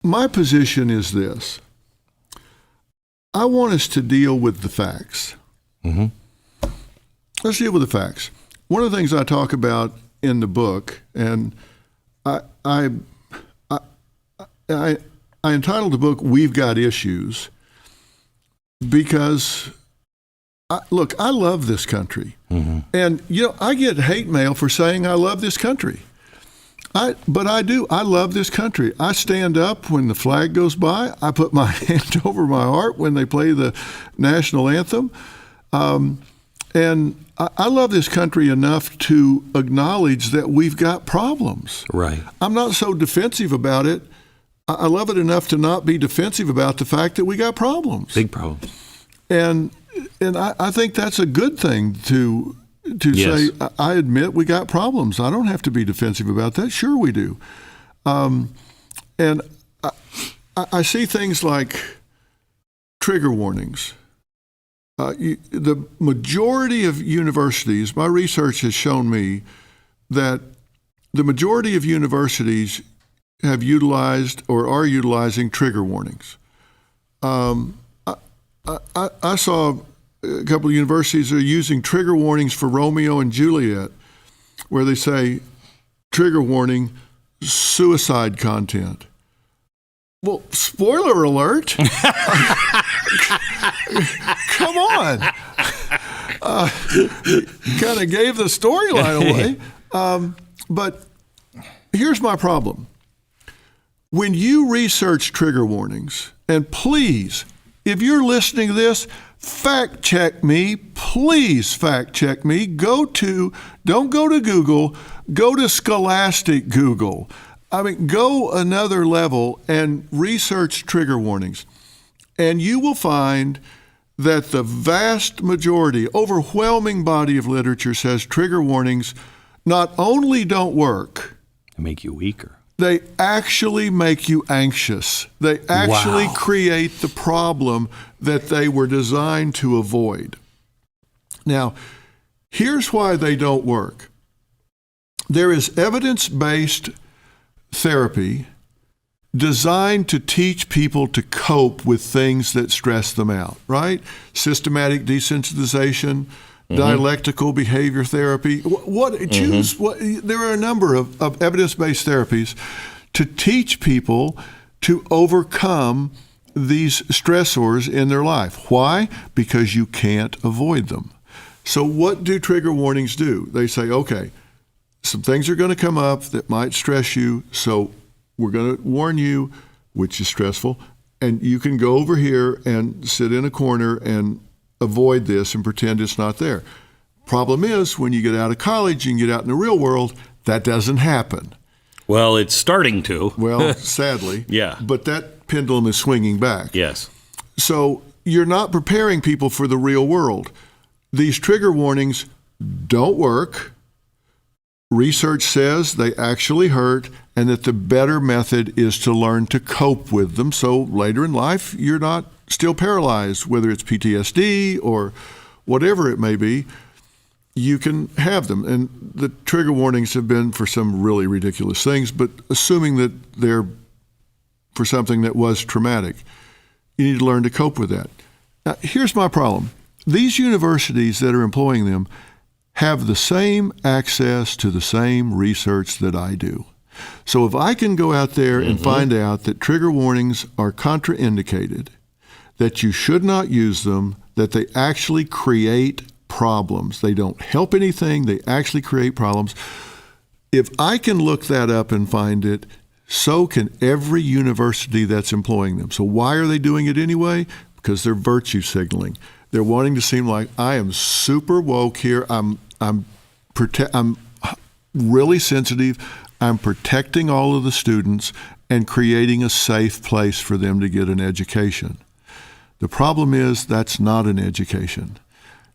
my position is this. I want us to deal with the facts. Mm-hmm. Let's deal with the facts. One of the things I talk about in the book, and I entitled the book "We've Got Issues," because look, I love this country, and I get hate mail for saying I love this country. But I do. I love this country. I stand up when the flag goes by. I put my hand over my heart when they play the national anthem. And I love this country enough to acknowledge that we've got problems. Right. I'm not so defensive about it. I love it enough to not be defensive about the fact that we got problems. Big problems. And I think that's a good thing to Yes. say, I admit we got problems. I don't have to be defensive about that. Sure we do. And I see things like trigger warnings. The majority of universities, my research has shown me that the majority of universities have utilized or are utilizing trigger warnings. I saw a couple of universities are using trigger warnings for Romeo and Juliet, where they say, trigger warning, suicide content. Well, spoiler alert. Come on. Kind of gave the storyline away. But here's my problem. When you research trigger warnings, and please, if you're listening to this, fact check me. Please fact check me. Don't go to Google, go to Scholastic Google. I mean, go another level and research trigger warnings. And you will find that the vast majority, overwhelming body of literature says trigger warnings not only don't work, They make you weaker. they actually make you anxious. They actually create the problem that they were designed to avoid. Now, here's why they don't work. There is evidence-based therapy designed to teach people to cope with things that stress them out, right? Systematic desensitization, dialectical behavior therapy. There are a number of evidence-based therapies to teach people to overcome these stressors in their life. Why? Because you can't avoid them. So what do trigger warnings do? They say, okay, some things are going to come up that might stress you, so we're going to warn you, which is stressful, and you can go over here and sit in a corner and avoid this and pretend it's not there. Problem is, when you get out of college and get out in the real world, that doesn't happen. Well, it's starting to. Well, sadly. Yeah. But that pendulum is swinging back. Yes. So you're not preparing people for the real world. These trigger warnings don't work. Research says they actually hurt, and that the better method is to learn to cope with them. So later in life, you're not still paralyzed, whether it's PTSD or whatever it may be, you can have them. And the trigger warnings have been for some really ridiculous things, but assuming that they're for something that was traumatic, you need to learn to cope with that. Now, here's my problem. These universities that are employing them have the same access to the same research that I do. So if I can go out there and find out that trigger warnings are contraindicated, that you should not use them, that they actually create problems. They don't help anything. They actually create problems. If I can look that up and find it, so can every university that's employing them. So why are they doing it anyway? Because they're virtue signaling. They're wanting to seem like, I am super woke here. I'm really sensitive. I'm protecting all of the students and creating a safe place for them to get an education. The problem is that's not an education.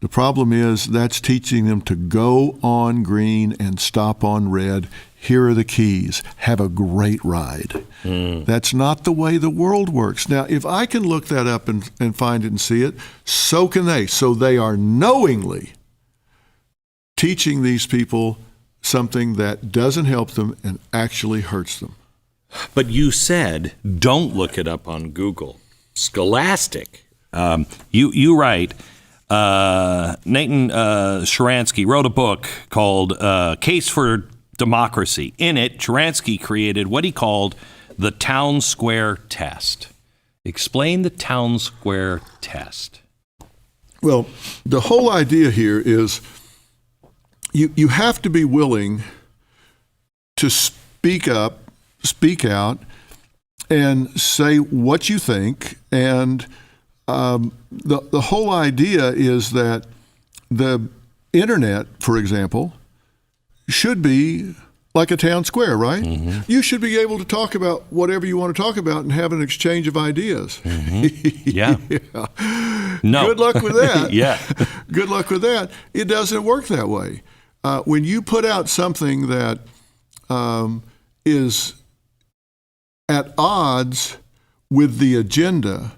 The problem is that's teaching them to go on green and stop on red. Here are the keys. Have a great ride. That's not the way the world works. Now, if I can look that up and find it and see it, so can they. So they are knowingly teaching these people something that doesn't help them and actually hurts them. But you said, don't look it up on Google. Scholastic. You write, Nathan Sharansky wrote a book called Case for Democracy. In it, Sharansky created what he called the town square test. Explain the town square test. Well, the whole idea here is you have to be willing to speak up, speak out, and say what you think. And the whole idea is that the internet, for example, should be like a town square, right? Mm-hmm. You should be able to talk about whatever you want to talk about and have an exchange of ideas. Mm-hmm. Yeah. Yeah. No. Good luck with that. Yeah. Good luck with that. It doesn't work that way. When you put out something that is at odds with the agenda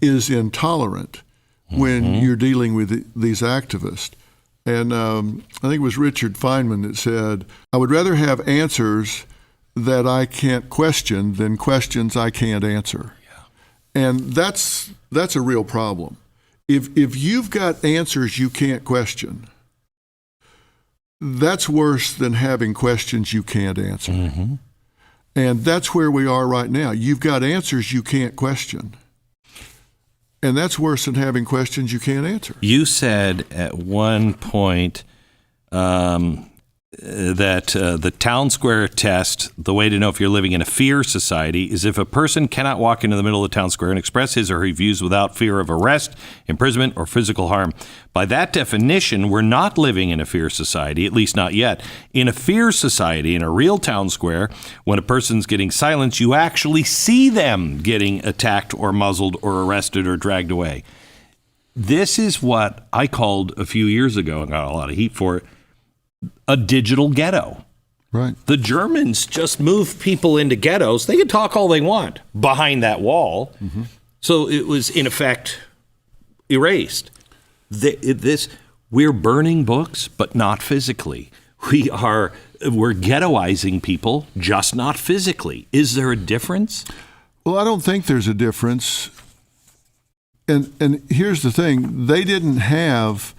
is intolerant when you're dealing with these activists. And I think it was Richard Feynman that said, I would rather have answers that I can't question than questions I can't answer. Yeah. And that's a real problem. If you've got answers you can't question, that's worse than having questions you can't answer. Mm-hmm. And that's where we are right now. You've got answers you can't question. And that's worse than having questions you can't answer. You said at one point that the town square test, the way to know if you're living in a fear society, is if a person cannot walk into the middle of the town square and express his or her views without fear of arrest, imprisonment, or physical harm. By that definition, we're not living in a fear society, at least not yet. In a fear society, in a real town square, when a person's getting silenced, you actually see them getting attacked or muzzled or arrested or dragged away. This is what I called a few years ago, and got a lot of heat for it, a digital ghetto. Right. The Germans just moved people into ghettos. They could talk all they want behind that wall. Mm-hmm. So it was, in effect, erased. We're burning books, but not physically. We're ghettoizing people, just not physically. Is there a difference? Well, I don't think there's a difference. And here's the thing. They didn't have,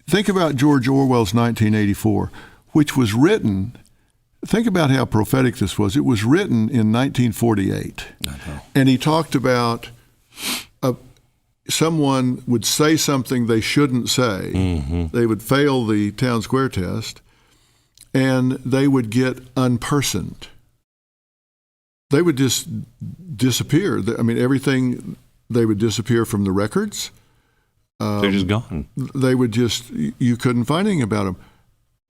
think about George Orwell's 1984, which was written, think about how prophetic this was. It was written in 1948. And he talked about someone would say something they shouldn't say. Mm-hmm. They would fail the town square test, and they would get unpersoned. They would just disappear. I mean, everything, they would disappear from the records. They're just gone. They would just, you couldn't find anything about them.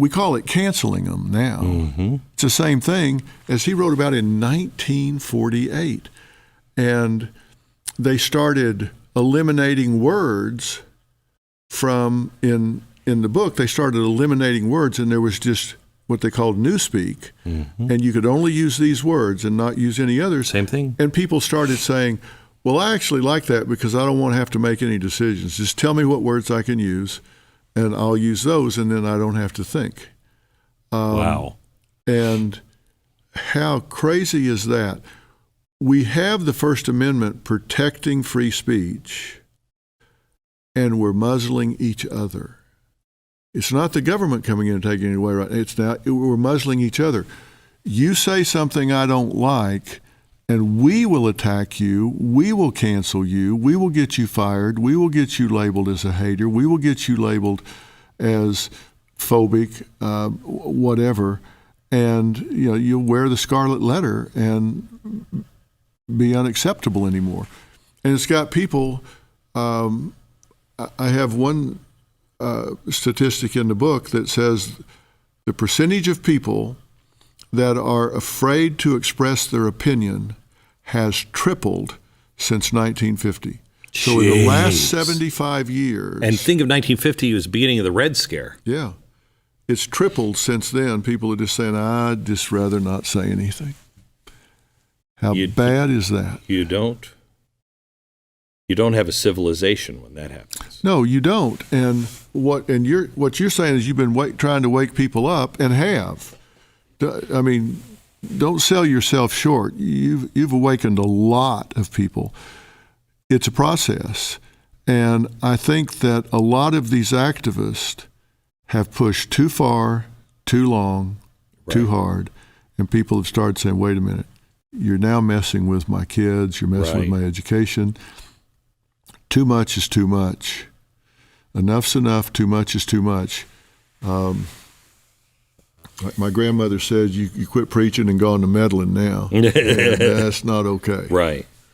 We call it canceling them now. Mm-hmm. It's the same thing as he wrote about in 1948. And they started eliminating words from, in the book, they started eliminating words, and there was just what they called newspeak. Mm-hmm. And you could only use these words and not use any others. Same thing. And people started saying, well, I actually like that because I don't want to have to make any decisions. Just tell me what words I can use, and I'll use those, and then I don't have to think. Wow. And how crazy is that? We have the First Amendment protecting free speech, and we're muzzling each other. It's not the government coming in and taking it away. Right? It's now we're muzzling each other. You say something I don't like, and we will attack you, we will cancel you, we will get you fired, we will get you labeled as a hater, we will get you labeled as phobic, whatever, and you'll wear the scarlet letter and be unacceptable anymore. And it's got people, I have one statistic in the book that says the percentage of people that are afraid to express their opinion has tripled since 1950. So in the last 75 years. And think of 1950 as the beginning of the Red Scare. Yeah. It's tripled since then. People are just saying, I'd just rather not say anything. How bad is that? You don't have a civilization when that happens. No, you don't. And what you're saying is you've been trying to wake people up and have. I mean, don't sell yourself short. You've awakened a lot of people. It's a process. And I think that a lot of these activists have pushed too far, too long, too hard, and people have started saying, wait a minute, you're now messing with my kids, you're messing with my education. Too much is too much. Enough's enough, too much is too much. Like my grandmother says, you quit preaching and go on to meddling now. And that's not okay. Right.